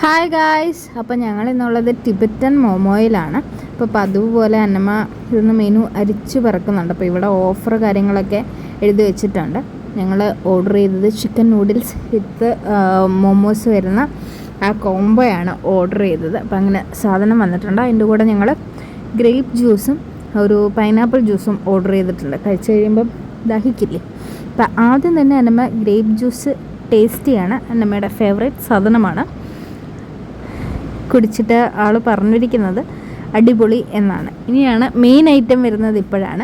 Hi guys, അപ്പോൾ ഞങ്ങൾ ഇന്നുള്ളത് ടിബറ്റൻ മോമോയിലാണ്. അപ്പോൾ അതുപോലെ അന്നമ്മ ഇതൊന്ന് മെനു അരിച്ചു പറക്കുന്നുണ്ട്. അപ്പോൾ ഇവിടെ ഓഫർ കാര്യങ്ങളൊക്കെ എഴുതി വെച്ചിട്ടുണ്ട്. ഞങ്ങൾ ഓർഡർ ചെയ്തത് ചിക്കൻ നൂഡിൽസ് വിത്ത് മോമോസ് വരുന്ന ആ കോംബോയാണ് ഓർഡർ ചെയ്തത്. അപ്പോൾ അങ്ങനെ സാധനം വന്നിട്ടുണ്ട്. അതിൻ്റെ കൂടെ ഞങ്ങൾ ഗ്രേപ്പ് ജ്യൂസും ഒരു പൈനാപ്പിൾ ജ്യൂസും ഓർഡർ ചെയ്തിട്ടുണ്ട്. കഴിച്ച് കഴിയുമ്പം ദാഹിക്കില്ലേ. അപ്പോൾ ആദ്യം തന്നെ അന്നമ്മ ഗ്രേപ്പ് ജ്യൂസ് ടേസ്റ്റിയാണ്. അന്നമ്മയുടെ ഫേവറേറ്റ് സാധനമാണ്. കുടിച്ചിട്ട് ആൾ പറഞ്ഞിരിക്കുന്നത് അടിപൊളി എന്നാണ്. ഇനിയാണ് മെയിൻ ഐറ്റം വരുന്നത്. ഇപ്പോഴാണ്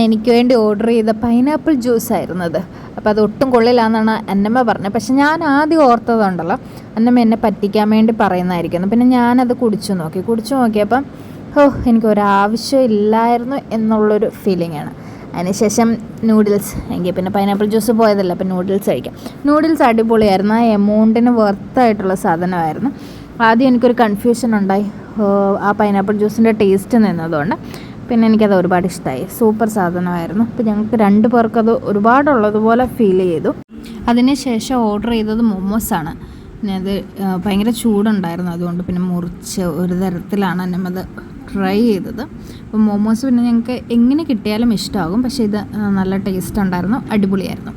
എനിക്ക് വേണ്ടി ഓർഡർ ചെയ്ത പൈനാപ്പിൾ ജ്യൂസ് ആയിരുന്നത്. അപ്പോൾ അത് ഒട്ടും കൊള്ളില്ലാന്നാണ് അന്നമ്മ പറഞ്ഞത്. പക്ഷെ ഞാൻ ആദ്യം ഓർത്തതുണ്ടല്ലോ, അന്നമ്മ എന്നെ പറ്റിക്കാൻ വേണ്ടി പറയുന്നതായിരിക്കുന്നു. പിന്നെ ഞാനത് കുടിച്ചു നോക്കിയപ്പം എനിക്കൊരാവശ്യം ഇല്ലായിരുന്നു എന്നുള്ളൊരു ഫീലിംഗാണ്. അതിനുശേഷം നൂഡിൽസ്, എങ്കിൽ പിന്നെ പൈനാപ്പിൾ ജ്യൂസ് പോയതല്ല, അപ്പം നൂഡിൽസ് കഴിക്കാം. നൂഡിൽസ് അടിപൊളിയായിരുന്നു. ആ എമൗണ്ടിന് വർത്തായിട്ടുള്ള സാധനമായിരുന്നു. ആദ്യം എനിക്കൊരു കൺഫ്യൂഷൻ ഉണ്ടായി ആ പൈനാപ്പിൾ ജ്യൂസിൻ്റെ ടേസ്റ്റ് നിന്നതുകൊണ്ട്. പിന്നെ എനിക്കത് ഒരുപാട് ഇഷ്ടമായി. സൂപ്പർ സാധനമായിരുന്നു. അപ്പോൾ ഞങ്ങൾക്ക് 2 പേർക്കത് ഒരുപാടുള്ളതുപോലെ ഫീൽ ചെയ്തു. അതിനുശേഷം ഓർഡർ ചെയ്തത് മോമോസാണ്. പിന്നെ അത് ഭയങ്കര ചൂടുണ്ടായിരുന്നു, അതുകൊണ്ട് പിന്നെ മുറിച്ച് ഒരു തരത്തിലാണ് അന്നമ്മത് ട്രൈ ചെയ്തത്. അപ്പോൾ മോമോസ് പിന്നെ ഞങ്ങൾക്ക് എങ്ങനെ കിട്ടിയാലും ഇഷ്ടമാകും. പക്ഷേ ഇത് നല്ല ടേസ്റ്റ് ഉണ്ടായിരുന്നു, അടിപൊളിയായിരുന്നു.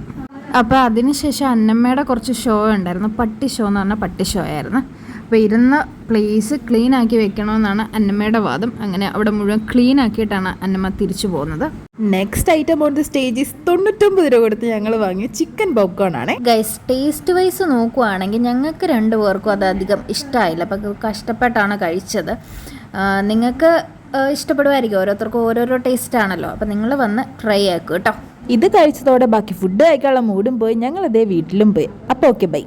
അപ്പോൾ അതിനുശേഷം അന്നമ്മയുടെ കുറച്ച് ഷോ ഉണ്ടായിരുന്നു. പട്ടി ഷോ എന്ന് പറഞ്ഞാൽ പട്ടി ഷോ ആയിരുന്നു. അപ്പോൾ ഇരുന്ന പ്ലേസ് ക്ലീൻ ആക്കി വെക്കണമെന്നാണ് അന്നമ്മയുടെ വാദം. അങ്ങനെ അവിടെ മുഴുവൻ ക്ലീൻ ആക്കിയിട്ടാണ് അന്നമ്മ തിരിച്ചു പോകുന്നത്. Next item on the stage 99 രൂപ കൊടുത്ത് ഞങ്ങൾ വാങ്ങിയ ചിക്കൻ പോപ്കോൺ ആണ്. ഗൈസ്, ടേസ്റ്റ് വൈസ് നോക്കുവാണെങ്കിൽ ഞങ്ങൾക്ക് 2 പേർക്കും അത് അധികം ഇഷ്ടമായില്ല. അപ്പോൾ കഷ്ടപ്പെട്ടാണ് കഴിച്ചത്. നിങ്ങൾക്ക് ഇഷ്ടപ്പെടുമായിരിക്കും, ഓരോരുത്തർക്കും ഓരോരോ ടേസ്റ്റ് ആണല്ലോ. അപ്പോൾ നിങ്ങൾ വന്ന് ട്രൈ ആക്കുക കേട്ടോ. ഇത് കഴിച്ചതോടെ ബാക്കി ഫുഡ് കഴിക്കാനുള്ള മൂടും പോയി. ഞങ്ങൾ അതേ വീട്ടിലും പോയി. അപ്പോൾ ഓക്കെ, ബൈ.